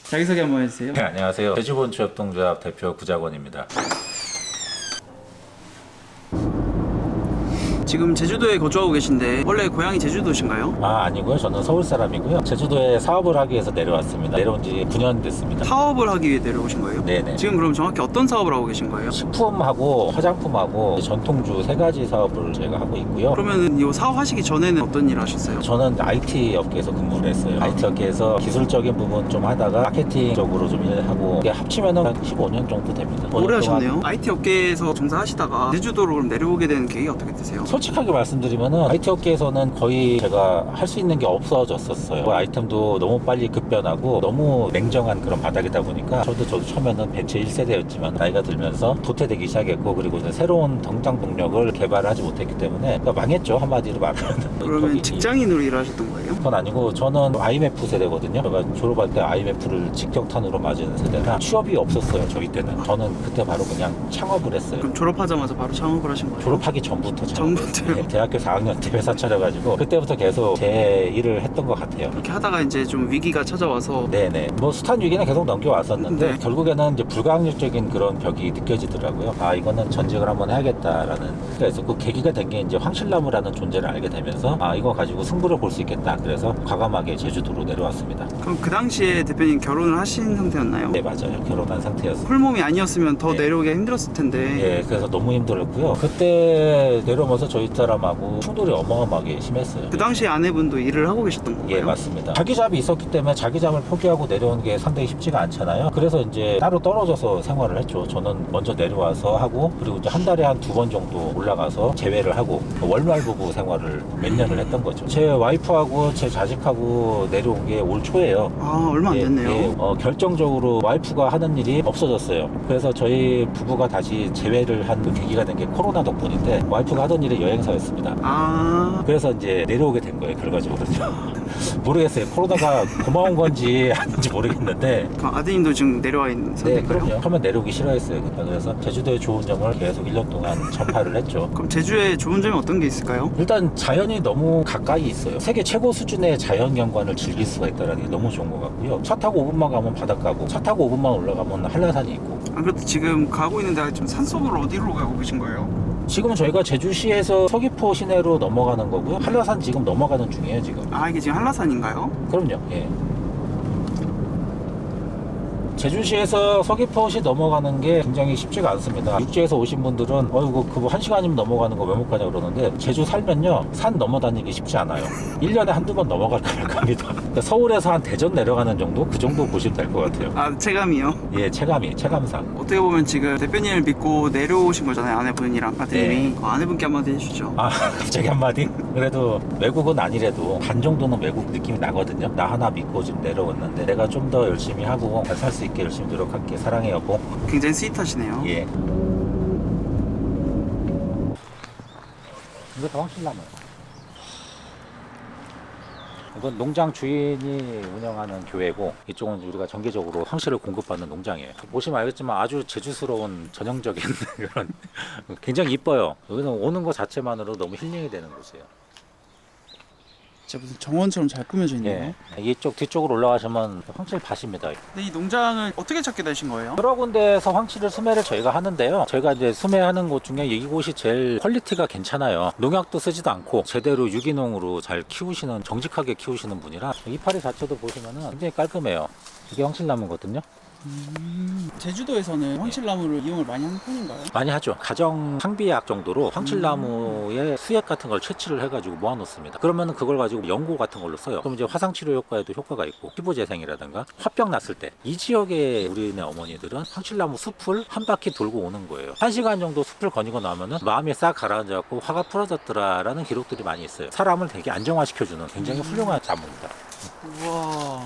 자기소개 한번 해주세요. 네, 안녕하세요. 제주본취협동조합 대표 구자권입니다. 지금 제주도에 거주하고 계신데 원래 고향이 제주도신가요? 아니고요. 저는 서울 사람이고요. 제주도에 사업을 하기 위해서 내려왔습니다. 내려온 지 9년 됐습니다. 사업을 하기 위해 내려오신 거예요? 네네. 지금 그럼 정확히 어떤 사업을 하고 계신 거예요? 식품하고 화장품하고 전통주 세 가지 사업을 저희가 하고 있고요. 그러면 이 사업하시기 전에는 어떤 일을 하셨어요? 저는 IT 업계에서 근무를 했어요. IT 업계에서 기술적인 부분 좀 하다가 마케팅 쪽으로 좀 일하고 이게 합치면 한 15년 정도 됩니다. 오래 하셨네요. IT 업계에서 종사하시다가 제주도로 그럼 내려오게 된 계기가 어떻게 되세요? 솔직하게 말씀드리면은 IT 업계에서는 거의 제가 할 수 있는 게 없어졌었어요. 아이템도 너무 빨리 급변하고 너무 냉정한 그런 바닥이다 보니까 저도 처음에는 벤처 1세대였지만 나이가 들면서 도태되기 시작했고, 그리고 이제 새로운 성장 동력을 개발하지 못했기 때문에 그러니까 망했죠, 한마디로 말하면. 그러면 직장인으로 일하셨던 거예요? 그건 아니고 저는 IMF 세대거든요. 제가 졸업할 때 IMF를 직격탄으로 맞은 세대라 취업이 없었어요, 저희 때는. 저는 그때 바로 그냥 창업을 했어요. 그럼 졸업하자마자 바로 창업을 하신 거예요? 졸업하기 전부터 전부터요? 네, 대학교 4학년 때 회사 차려가지고 그때부터 계속 제 일을 했던 것 같아요. 이렇게 하다가 이제 좀 위기가 찾아와서 네네. 뭐 숱한 위기는 계속 넘겨왔었는데 네. 결국에는 이제 불가항력적인 그런 벽이 느껴지더라고요. 이거는 전직을 한번 해야겠다라는. 그래서 그 계기가 된 게 이제 황실나무라는 존재를 알게 되면서 이거 가지고 승부를 볼 수 있겠다. 그래서 과감하게 제주도로 내려왔습니다. 그럼 그 당시에 대표님 결혼을 하신 상태였나요? 네, 맞아요. 결혼한 상태였어요. 홀몸이 아니었으면 더 네. 내려오기가 힘들었을 텐데. 예, 그래서 너무 힘들었고요. 그때 내려오면서 저희 사람하고 충돌이 어마어마하게 심했어요. 그 당시에 아내분도 일을 하고 계셨던 건가요? 예, 맞습니다. 자기 잡이 있었기 때문에 자기 잡을 포기하고 내려오는 게 상당히 쉽지가 않잖아요. 그래서 이제 따로 떨어져서 생활을 했죠. 저는 먼저 내려와서 하고, 그리고 이제 한 달에 한 2번 정도 올라가서 재회를 하고 월말 부부 생활을 몇 년을 했던 거죠. 제 와이프하고 제 자식하고 내려온 게 올 초예요. 얼마 안 됐네요. 결정적으로 와이프가 하는 일이 없어졌어요. 그래서 저희 부부가 다시 재회를 한 그 계기가 된 게 코로나 덕분인데, 와이프가 하던 일이 여행사였습니다. 그래서 이제 내려오게 된 거예요, 결과적으로죠. 모르겠어요. 코로나가 고마운 건지 아닌지 모르겠는데. 그럼 아드님도 지금 내려와 있는 네, 상태인가요? 그럼요. 처음에 내려오기 싫어했어요. 그래서 제주도의 좋은 점을 계속 1년 동안 전파를 했죠. 그럼 제주의 좋은 점이 어떤 게 있을까요? 일단 자연이 너무 가까이 있어요. 세계 최고 수준의 자연 경관을 즐길 수가 있다는 게 너무 좋은 것 같고요. 차 타고 5분만 가면 바닷가고, 차 타고 5분만 올라가면 한라산이 있고. 안 그래도 지금 가고 있는 데가 좀 산속으로 어디로 가고 계신 거예요? 지금은 저희가 제주시에서 서귀포 시내로 넘어가는 거고요. 한라산 지금 넘어가는 중이에요, 지금. 이게 지금 한라산인가요? 그럼요. 예. 제주시에서 서귀포시 넘어가는 게 굉장히 쉽지가 않습니다. 육지에서 오신 분들은 어이구 그거 1시간이면 넘어가는 거 왜 못 가냐 그러는데, 제주 살면요 산 넘어 다니기 쉽지 않아요. 1년에 한두 번 넘어갈까 말까 합니다. 그러니까 서울에서 한 대전 내려가는 정도? 그 정도 보시면 될 것 같아요. 체감이요? 예, 체감상. 어떻게 보면 지금 대표님을 믿고 내려오신 거잖아요, 아내분이랑 아드님이. 아내분께 한마디 해주시죠. 갑자기 한마디? 그래도 외국은 아니래도 반 정도는 외국 느낌이 나거든요. 나 하나 믿고 지금 내려왔는데 내가 좀 더 열심히 하고 잘 살 수 있게 열심히 노력할게. 사랑해 여보. 굉장히 스윗하시네요. 예. 이거 다 황실나무예요. 이건 농장 주인이 운영하는 교회고, 이쪽은 우리가 정기적으로 황실을 공급받는 농장이에요. 보시면 알겠지만 아주 제주스러운 전형적인 그런, 굉장히 이뻐요. 여기는 오는 것 자체만으로 너무 힐링이 되는 곳이에요. 진짜 무슨 정원처럼 잘 꾸며져 있네요. 예. 이쪽 뒤쪽으로 올라가시면 황실 밭입니다. 근데 이 농장을 어떻게 찾게 되신 거예요? 여러 군데에서 황실을 수매를 저희가 하는데요. 저희가 이제 수매하는 곳 중에 이곳이 제일 퀄리티가 괜찮아요. 농약도 쓰지도 않고 제대로 유기농으로 잘 키우시는, 정직하게 키우시는 분이라 이파리 자체도 보시면은 굉장히 깔끔해요. 이게 황실나무거든요. 제주도에서는 황실나무를 이용을 많이 하는 편인가요? 많이 하죠. 가정 상비약 정도로 황실나무에 수액 같은 걸 채취를 해가지고 모아놓습니다. 그러면 그걸 가지고 연고 같은 걸로 써요. 그럼 이제 화상치료 효과에도 효과가 있고, 피부재생이라든가 화병 났을 때 이 지역의 우리네 어머니들은 황실나무 숲을 한 바퀴 돌고 오는 거예요. 1시간 정도 숲을 거니고 나면은 마음이 싹 가라앉아갖고 화가 풀어졌더라라는 기록들이 많이 있어요. 사람을 되게 안정화시켜주는 굉장히 훌륭한 자무입니다. 우와.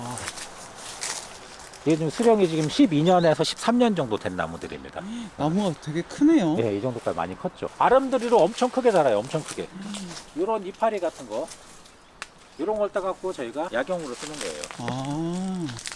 이게 지금 수령이 지금 12년에서 13년 정도 된 나무들입니다. 나무가 되게 크네요. 네, 이 정도까지 많이 컸죠. 아름드리로 엄청 크게 자라요. 엄청 크게. 이런 이파리 같은 거 이런 걸 따갖고 저희가 약용으로 쓰는 거예요.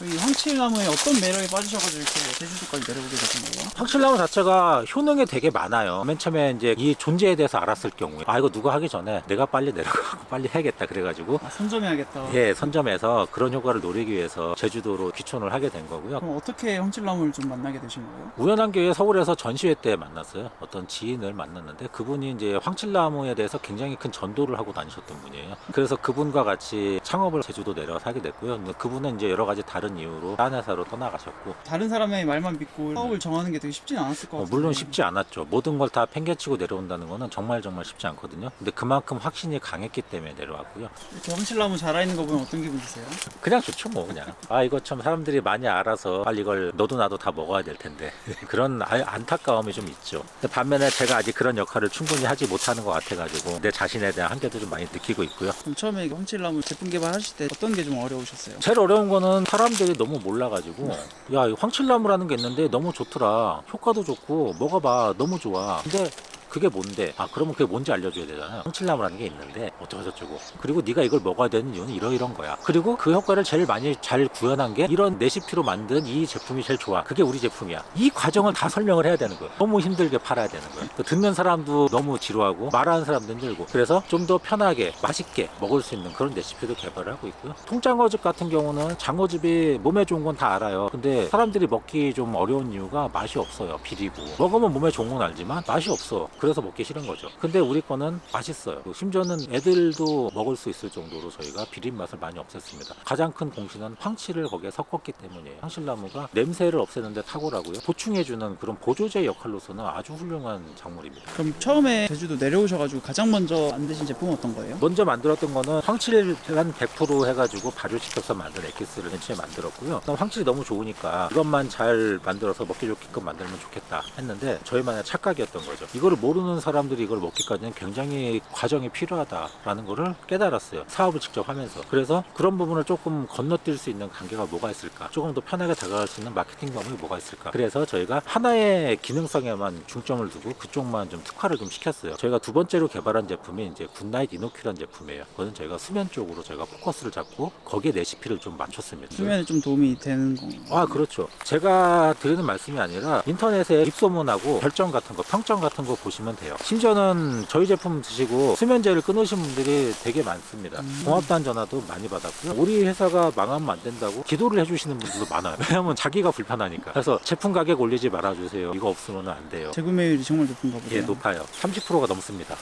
이 황칠나무에 어떤 매력에 빠지셔가지고 이렇게 제주도까지 내려오게 되신 거예요? 황칠나무 자체가 효능이 되게 많아요. 맨 처음에 이제 이 존재에 대해서 알았을 경우에 이거 누가 하기 전에 내가 빨리 내려가고 빨리 해야겠다 그래가지고 선점해야겠다. 예, 선점해서 그런 효과를 노리기 위해서 제주도로 귀촌을 하게 된 거고요. 그럼 어떻게 황칠나무를 좀 만나게 되신 거예요? 우연한 기회에 서울에서 전시회 때 만났어요. 어떤 지인을 만났는데 그분이 이제 황칠나무에 대해서 굉장히 큰 전도를 하고 다니셨던 분이에요. 그래서 그분과 같이 창업을 제주도 내려와서 하게 됐고요. 근데 그분은 이제 여러 가지 다른 이유로 딴 회사로 떠나가셨고 다른 사람의 말만 믿고 사업을 정하는 게 되게 쉽진 않았을 것 같아요. 물론 쉽지 않았죠. 모든 걸 다 팽개치고 내려온다는 거는 정말 쉽지 않거든요. 근데 그만큼 확신이 강했기 때문에 내려왔고요. 이렇게 황칠나무 자라있는 거 보면 어떤 기분 드세요? 그냥 좋죠 뭐 그냥. 이거 참 사람들이 많이 알아서 빨리 이걸 너도 나도 다 먹어야 될 텐데 그런 안타까움이 좀 있죠. 근데 반면에 제가 아직 그런 역할을 충분히 하지 못하는 것 같아가지고 내 자신에 대한 한계도 좀 많이 느끼고 있고요. 그럼 처음에 황칠나무 제품 개발하실 때 어떤 게 좀 어려우셨어요? 제일 어려운 거는 사람들이 너무 몰라가지고 야, 이 황칠나무라는 게 있는데 너무 좋더라. 효과도 좋고 먹어봐. 너무 좋아. 근데 그게 뭔데? 그러면 그게 뭔지 알려줘야 되잖아요. 황칠나무라는 게 있는데 어쩌고저쩌고. 그리고 네가 이걸 먹어야 되는 이유는 이러이런 거야. 그리고 그 효과를 제일 많이 잘 구현한 게 이런 레시피로 만든 이 제품이 제일 좋아. 그게 우리 제품이야. 이 과정을 다 설명을 해야 되는 거예요. 너무 힘들게 팔아야 되는 거예요. 듣는 사람도 너무 지루하고 말하는 사람도 힘들고. 그래서 좀 더 편하게 맛있게 먹을 수 있는 그런 레시피도 개발을 하고 있고요. 통장어즙 같은 경우는 장어즙이 몸에 좋은 건 다 알아요. 근데 사람들이 먹기 좀 어려운 이유가 맛이 없어요. 비리고. 먹으면 몸에 좋은 건 알지만 맛이 없어. 그래서 먹기 싫은 거죠. 근데 우리 거는 맛있어요. 심지어는 애들도 먹을 수 있을 정도로 저희가 비린 맛을 많이 없앴습니다. 가장 큰 공신은 황칠을 거기에 섞었기 때문이에요. 황칠나무가 냄새를 없애는데 탁월하고요. 보충해주는 그런 보조제 역할로서는 아주 훌륭한 작물입니다. 그럼 처음에 제주도 내려오셔가지고 가장 먼저 만드신 제품은 어떤 거예요? 먼저 만들었던 거는 황칠 한 100% 해가지고 발효시켜서 만든 엑기스를 맨 처음에 만들었고요. 황칠이 너무 좋으니까 이것만 잘 만들어서 먹기 좋게끔 만들면 좋겠다 했는데 저희만의 착각이었던 거죠. 이거를 모르는 사람들이 이걸 먹기까지는 굉장히 과정이 필요하다라는 거를 깨달았어요. 사업을 직접 하면서. 그래서 그런 부분을 조금 건너뛸 수 있는 관계가 뭐가 있을까? 조금 더 편하게 다가갈 수 있는 마케팅 방법이 뭐가 있을까? 그래서 저희가 하나의 기능성에만 중점을 두고 그쪽만 좀 특화를 좀 시켰어요. 저희가 두 번째로 개발한 제품이 이제 굿나잇 이노큐라는 제품이에요. 그거는 저희가 수면 쪽으로 저희가 포커스를 잡고 거기에 레시피를 좀 맞췄습니다. 수면에 좀 도움이 되는 건가요? 그렇죠. 제가 드리는 말씀이 아니라 인터넷에 입소문하고 별점 같은 거, 평점 같은 거 보시면 돼요. 심지어는 저희 제품 드시고 수면제를 끊으신 분들이 되게 많습니다. 고맙다는 전화도 많이 받았고요. 우리 회사가 망하면 안 된다고 기도를 해주시는 분들도 많아요. 왜냐하면 자기가 불편하니까. 그래서 제품 가격 올리지 말아주세요. 이거 없으면 안 돼요. 재구매율이 정말 높은가 보네요. 예, 높아요. 30%가 넘습니다.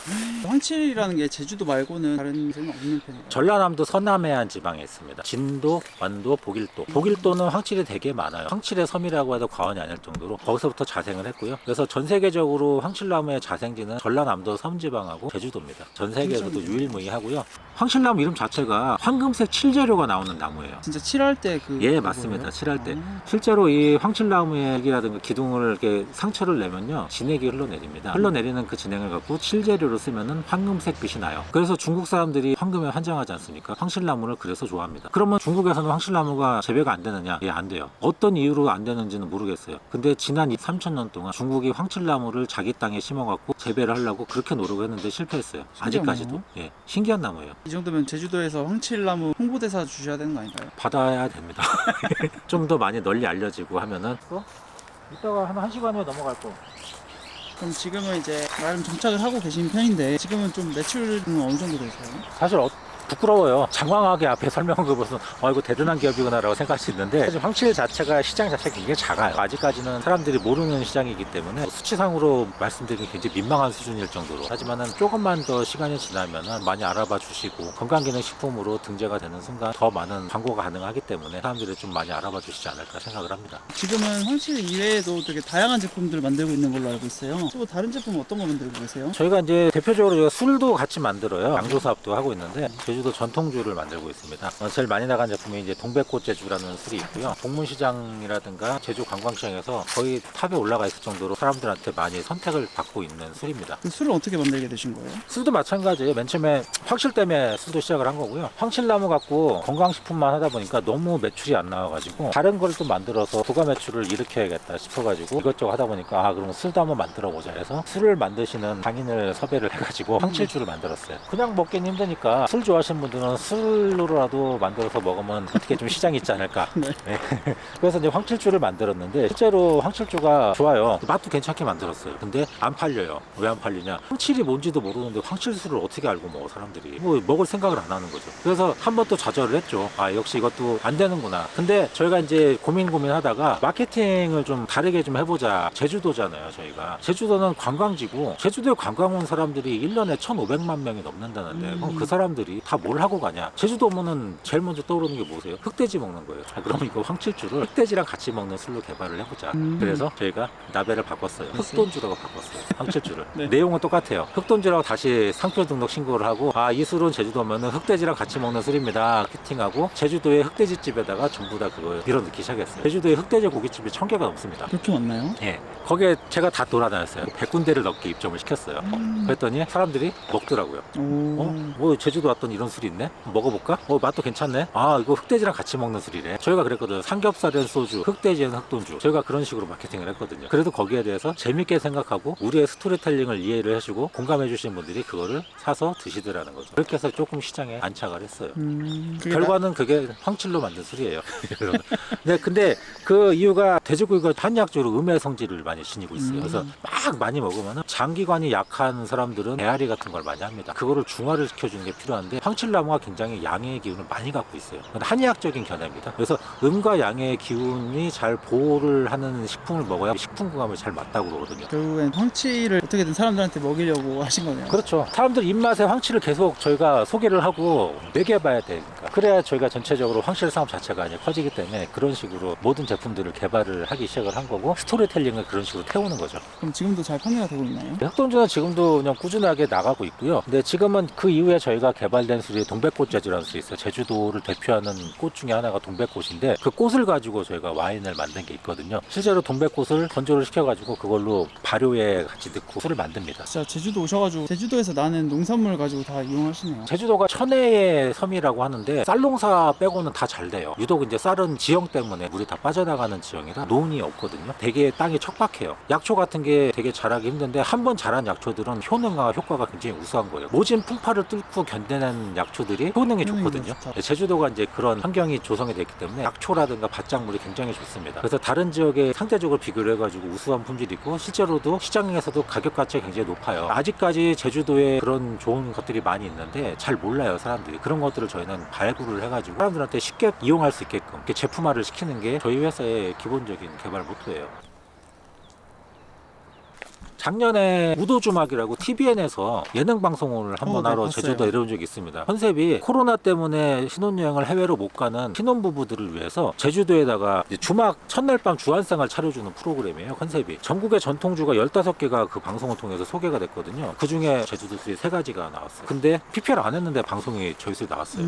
황칠이라는 게 제주도 말고는 다른 데는 없는 편이에요. 전라남도 서남해안 지방에 있습니다. 진도, 완도, 복일도. 복일도는 황칠이 되게 많아요. 황칠의 섬이라고 해도 과언이 아닐 정도로 거기서부터 자생을 했고요. 그래서 전 세계적으로 황칠나무의 자생지는 전라남도 섬지방하고 제주도입니다. 전 세계에서도 유일무이하고요. 황칠나무 이름 자체가 황금색 칠재료가 나오는 나무예요. 진짜 칠할 때 예, 맞습니다. 칠할 때. 실제로 이 황칠나무의 액이라든가 기둥을 이렇게 상처를 내면요. 진액이 흘러내립니다. 흘러내리는 그 진액을 갖고 칠재료로 쓰면은 황금색 빛이 나요. 그래서 중국 사람들이 황금에 환장하지 않습니까? 황칠나무를 그래서 좋아합니다. 그러면 중국에서는 황칠나무가 재배가 안 되느냐? 예, 안 돼요. 어떤 이유로 안 되는지는 모르겠어요. 근데 지난 3,000년 동안 중국이 황칠나무를 자기 땅에 심어갖고 재배를 하려고 그렇게 노력했는데 실패했어요. 아직까지도. 예, 신기한 나무예요. 이 정도면 제주도에서 황칠나무 홍보대사 주셔야 되는 거 아닌가요? 받아야 됩니다. 좀 더 많이 널리 알려지고 하면은 이따가 한 1시간 후에 넘어갈 거. 그럼 지금은 이제 나름 정착을 하고 계신 편인데 지금은 좀 매출은 어느 정도 되세요? 사실 부끄러워요. 장황하게 앞에 설명한 거 보면 이거 대단한 기업이구나 라고 생각할 수 있는데 사실 황칠 자체가 시장 자체가 굉장히 작아요. 아직까지는 사람들이 모르는 시장이기 때문에 수치상으로 말씀드리기 굉장히 민망한 수준일 정도로. 하지만은 조금만 더 시간이 지나면은 많이 알아봐 주시고 건강기능식품으로 등재가 되는 순간 더 많은 광고가 가능하기 때문에 사람들이 좀 많이 알아봐 주시지 않을까 생각을 합니다. 지금은 황칠 이외에도 되게 다양한 제품들을 만들고 있는 걸로 알고 있어요. 또 다른 제품 어떤 거 만들고 계세요? 저희가 이제 대표적으로 저희가 술도 같이 만들어요. 양조 사업도 하고 있는데 제주도 전통주를 만들고 있습니다. 제일 많이 나간 제품이 이제 동백꽃제주라는 술이 있고요. 동문시장이라든가 제주 관광시장에서 거의 탑에 올라가 있을 정도로 사람들한테 많이 선택을 받고 있는 술입니다. 그 술을 어떻게 만들게 되신 거예요? 술도 마찬가지예요. 맨 처음에 황칠 때문에 술도 시작을 한 거고요. 황칠나무 갖고 건강식품만 하다 보니까 너무 매출이 안 나와가지고 다른 걸 또 만들어서 부가 매출을 일으켜야겠다 싶어가지고 이것저것 하다 보니까 그럼 술도 한번 만들어 보자 해서 술을 만드시는 장인을 섭외를 해가지고 황칠주를 만들었어요. 그냥 먹기는 힘드니까 술 좋아하시는 좋아하시는 분들은 술로라도 만들어서 먹으면 어떻게 좀 시장이 있지 않을까. 네. 네. 그래서 이제 황칠주를 만들었는데 실제로 황칠주가 좋아요. 맛도 괜찮게 만들었어요. 근데 안 팔려요. 왜 안 팔리냐? 황칠이 뭔지도 모르는데 황칠술을 어떻게 알고 먹어 사람들이. 뭐 먹을 생각을 안 하는 거죠. 그래서 한 번 또 좌절을 했죠. 아 역시 이것도 안 되는구나. 근데 저희가 이제 고민하다가 마케팅을 좀 다르게 좀 해보자. 제주도잖아요 저희가. 제주도는 관광지고 제주도에 관광 온 사람들이 1년에 1,500만 명이 넘는다는데 그럼 그 사람들이 다 뭘 하고 가냐? 제주도 오면은 제일 먼저 떠오르는 게 뭐세요? 흑돼지 먹는 거예요. 그럼 이거 황칠주를 흑돼지랑 같이 먹는 술로 개발을 해보자. 그래서 저희가 나베를 바꿨어요. 흑돈주라고 바꿨어요. 황칠주를. 네. 내용은 똑같아요. 흑돈주라고 다시 상표 등록 신고를 하고 이 술은 제주도 오면은 흑돼지랑 같이 먹는 술입니다. 마케팅하고 제주도의 흑돼지집에다가 전부 다 그걸 밀어넣기 시작했어요. 제주도에 흑돼지 고깃집이 1,000개가 넘습니다. 그렇게 많나요? 예, 거기에 제가 다 돌아다녔어요. 100군데를 넘게 입점을 시켰어요. 그랬더니 사람들이 먹더라고요. 뭐 제주도 왔더니 이런 술이 있네? 먹어볼까? 맛도 괜찮네? 아 이거 흑돼지랑 같이 먹는 술이래. 저희가 그랬거든요. 삼겹살엔 소주, 흑돼지엔 흑돈주. 저희가 그런 식으로 마케팅을 했거든요. 그래도 거기에 대해서 재밌게 생각하고 우리의 스토리텔링을 이해를 해주고 공감해 주시는 분들이 그거를 사서 드시더라는 거죠. 그렇게 해서 조금 시장에 안착을 했어요. 결과는 그게 황칠로 만든 술이에요. 네, 근데 그 이유가 돼지고기가 한의학적으로 음의 성질을 많이 지니고 있어요. 그래서 막 많이 먹으면 장기관이 약한 사람들은 배앓이 같은 걸 많이 합니다. 그거를 중화를 시켜주는 게 필요한데 황칠나무가 굉장히 양의 기운을 많이 갖고 있어요. 한의학적인 견해입니다. 그래서 음과 양의 기운이 잘 보호를 하는 식품을 먹어야 식품궁합을 잘 맞다고 그러거든요. 결국엔 황치를 어떻게든 사람들한테 먹이려고 하신 거네요. 그렇죠. 사람들 입맛에 황치를 계속 저희가 소개를 하고 매겨봐야 되니까. 그래야 저희가 전체적으로 황실 사업 자체가 이제 커지기 때문에 그런 식으로 모든 제품들을 개발을 하기 시작을 한 거고 스토리텔링을 그런 식으로 태우는 거죠. 그럼 지금도 잘 판매가 되고 있나요? 흑돈주는 지금도 그냥 꾸준하게 나가고 있고요. 근데 지금은 그 이후에 저희가 개발된 술이 동백꽃 제주라는 술이 있어요. 제주도를 대표하는 꽃 중에 하나가 동백꽃인데 그 꽃을 가지고 저희가 와인을 만든 게 있거든요. 실제로 동백꽃을 건조를 시켜가지고 그걸로 발효에 같이 넣고 술을 만듭니다. 진짜 제주도 오셔가지고 제주도에서 나는 농산물을 가지고 다 이용하시네요. 제주도가 천혜의 섬이라고 하는데 쌀농사 빼고는 다 잘 돼요. 유독 이제 쌀은 지형 때문에 물이 다 빠져나가는 지형이라 논이 없거든요. 되게 땅이 척박해요. 약초 같은 게 되게 자라기 힘든데 한 번 자란 약초들은 효능과 효과가 굉장히 우수한 거예요. 모진 풍파를 뚫고 견뎌낸 약초들이 효능이 좋거든요. 좋다. 제주도가 이제 그런 환경이 조성이 됐기 때문에 약초라든가 밭작물이 굉장히 좋습니다. 그래서 다른 지역에 상대적으로 비교를 해가지고 우수한 품질이 있고 실제로도 시장에서도 가격 가치가 굉장히 높아요. 아직까지 제주도에 그런 좋은 것들이 많이 있는데 잘 몰라요 사람들이. 그런 것들을 저희는 발굴을 해가지고 사람들한테 쉽게 이용할 수 있게끔 이렇게 제품화를 시키는 게 저희 회사의 기본적인 개발 모토예요. 작년에 무도주막이라고 TVN에서 예능 방송을 한번 네, 하러 봤어요. 제주도 내려온 적이 있습니다. 컨셉이 코로나 때문에 신혼여행을 해외로 못 가는 신혼부부들을 위해서 제주도에다가 이제 주막 첫날 밤 주안상을 차려주는 프로그램이에요. 컨셉이 전국의 전통주가 15개가 그 방송을 통해서 소개가 됐거든요. 그 중에 제주도 술이 3가지가 나왔어요. 근데 PPL 안 했는데 방송이 저희 술이 나왔어요.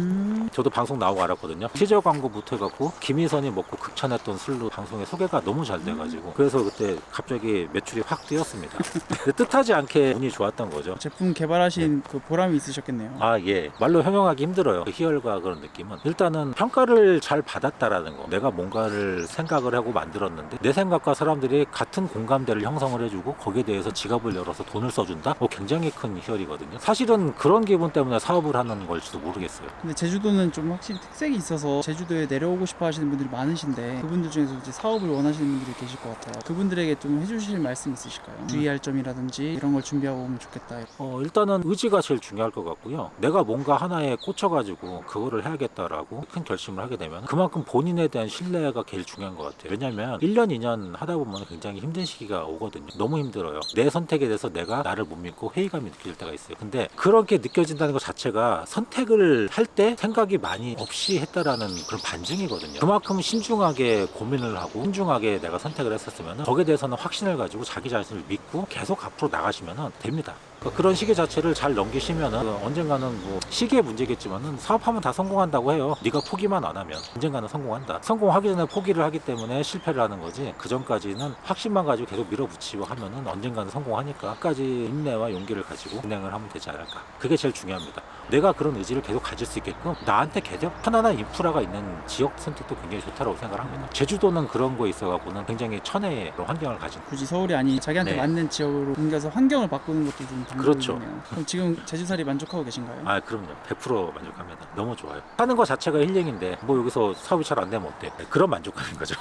저도 방송 나오고 알았거든요. 티저 광고부터 해갖고 김희선이 먹고 극찬했던 술로 방송에 소개가 너무 잘 돼가지고 그래서 그때 갑자기 매출이 확 뛰었습니다. 뜻하지 않게 운이 좋았던 거죠. 제품 개발하신 그 보람이 있으셨겠네요. 예. 말로 형용하기 힘들어요. 그 희열과 그런 느낌은. 일단은 평가를 잘 받았다라는 거. 내가 뭔가를 생각을 하고 만들었는데 내 생각과 사람들이 같은 공감대를 형성을 해주고 거기에 대해서 지갑을 열어서 돈을 써준다? 굉장히 큰 희열이거든요. 사실은 그런 기분 때문에 사업을 하는 걸지도 모르겠어요. 근데 제주도는 좀 확실히 특색이 있어서 제주도에 내려오고 싶어 하시는 분들이 많으신데 그분들 중에서 이제 사업을 원하시는 분들이 계실 것 같아요. 그분들에게 좀 해주실 말씀 있으실까요? 주의할 점이라든지 이런 걸 준비하고 오면 좋겠다. 일단은 의지가 제일 중요할 것 같고요. 내가 뭔가 하나에 꽂혀가지고 그거를 해야겠다라고 큰 결심을 하게 되면 그만큼 본인에 대한 신뢰가 제일 중요한 것 같아요. 왜냐면 1년, 2년 하다 보면 굉장히 힘든 시기가 오거든요. 너무 힘들어요. 내 선택에 대해서 내가 나를 못 믿고 회의감이 느낄 때가 있어요. 근데 그렇게 느껴진다는 것 자체가 선택을 할 때 생각이 많이 없이 했다라는 그런 반증이거든요. 그만큼 신중하게 고민을 하고 신중하게 내가 선택을 했었으면 거기에 대해서는 확신을 가지고 자기 자신을 믿고 계속 앞으로 나가시면 됩니다. 그런 시기 자체를 잘 넘기시면 언젠가는 뭐 시기의 문제겠지만은 사업하면 다 성공한다고 해요. 네가 포기만 안 하면 언젠가는 성공한다. 성공하기 전에 포기를 하기 때문에 실패를 하는 거지 그 전까지는 확신만 가지고 계속 밀어붙이고 하면은 언젠가는 성공하니까 끝까지 인내와 용기를 가지고 진행을 하면 되지 않을까. 그게 제일 중요합니다. 내가 그런 의지를 계속 가질 수 있게끔 나한테 계속 편안한 인프라가 있는 지역 선택도 굉장히 좋다고 생각을 합니다. 제주도는 그런 거에 있어갖고는 굉장히 천혜의 그런 환경을 가진 굳이 서울이 아닌 자기한테 네. 맞는 지역으로 옮겨서 환경을 바꾸는 것도 좀 방법이네요. 그렇죠. 그럼 지금 제주살이 만족하고 계신가요? 아, 그럼요. 100% 만족합니다. 너무 좋아요. 사는 거 자체가 힐링인데 뭐 여기서 사업이 잘 안 되면 어때? 그런 만족감인 거죠.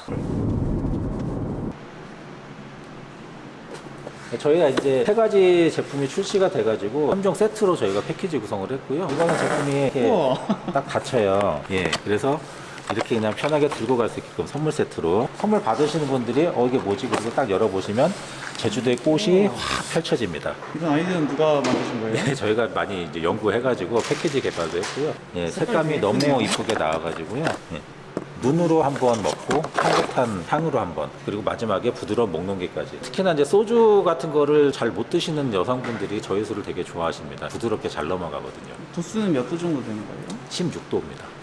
저희가 이제 세 가지 제품이 출시가 돼가지고 3종 세트로 저희가 패키지 구성을 했고요. 이거는 제품이 이렇게 우와. 딱 닫혀요. 예, 그래서 이렇게 그냥 편하게 들고 갈 수 있게끔 선물 세트로 선물 받으시는 분들이 이게 뭐지? 그리고 딱 열어보시면 제주도의 꽃이 확 펼쳐집니다. 이런 아이디어는 누가 만드신 거예요? 예, 저희가 많이 이제 연구해가지고 패키지 개발도 했고요. 예, 색감이 너무 이쁘게 나와가지고요. 예. 눈으로 한번 먹고 향긋한 향으로 한번, 그리고 마지막에 부드러운 목넘기까지. 특히나 이제 소주 같은 거를 잘 못 드시는 여성분들이 저희 술을 되게 좋아하십니다. 부드럽게 잘 넘어가거든요. 도수는 몇 도 정도 되는 거예요? 16도입니다.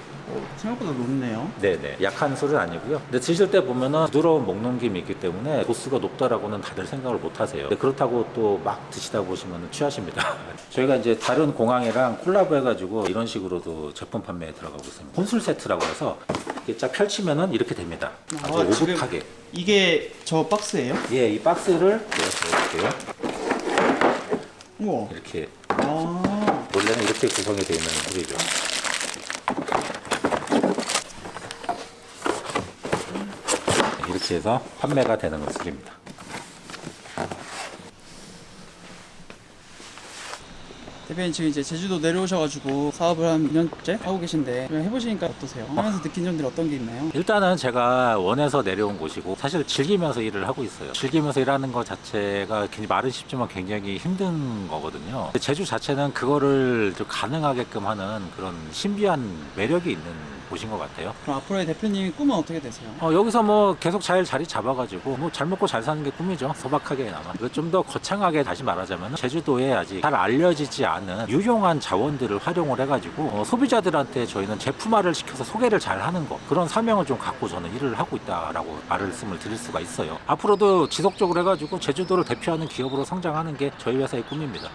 생각보다 높네요. 네네, 약한 술은 아니고요. 근데 드실 때 보면은 부드러운 목넘김이 있기 때문에 도수가 높다라고는 다들 생각을 못 하세요. 근데 그렇다고 또 막 드시다 보시면 취하십니다. 저희가 이제 다른 공항이랑 콜라보 해가지고 이런 식으로도 제품 판매에 들어가고 있습니다. 혼술 세트라고 해서 이렇게 쫙 펼치면은 이렇게 됩니다. 아주 지금 오붓하게. 이게 저 박스예요? 예, 이 박스를 제가 보여드릴게요. 우와. 이렇게 아. 원래는 이렇게 구성이 되어 있는 술이죠. 이렇게 해서 판매가 되는 술입니다. 대표님 지금 이제 제주도 내려오셔가지고 사업을 한 2년째 하고 계신데 그냥 해보시니까 어떠세요? 하면서 느낀 점들이 어떤 게 있나요? 일단은 제가 원해서 내려온 곳이고 사실 즐기면서 일을 하고 있어요. 즐기면서 일하는 것 자체가 굉장히 말은 쉽지만 굉장히 힘든 거거든요. 제주 자체는 그거를 좀 가능하게끔 하는 그런 신비한 매력이 있는 곳인 것 같아요. 그럼 앞으로의 대표님 꿈은 어떻게 되세요? 여기서 뭐 계속 잘 자리 잡아가지고 뭐 잘 먹고 잘 사는 게 꿈이죠. 소박하게나마. 좀 더 거창하게 다시 말하자면 제주도에 아직 잘 알려지지 않은 유용한 자원들을 활용을 해가지고 소비자들한테 저희는 제품화를 시켜서 소개를 잘 하는 거, 그런 사명을 좀 갖고 저는 일을 하고 있다라고 말씀을 드릴 수가 있어요. 앞으로도 지속적으로 해가지고 제주도를 대표하는 기업으로 성장하는 게 저희 회사의 꿈입니다.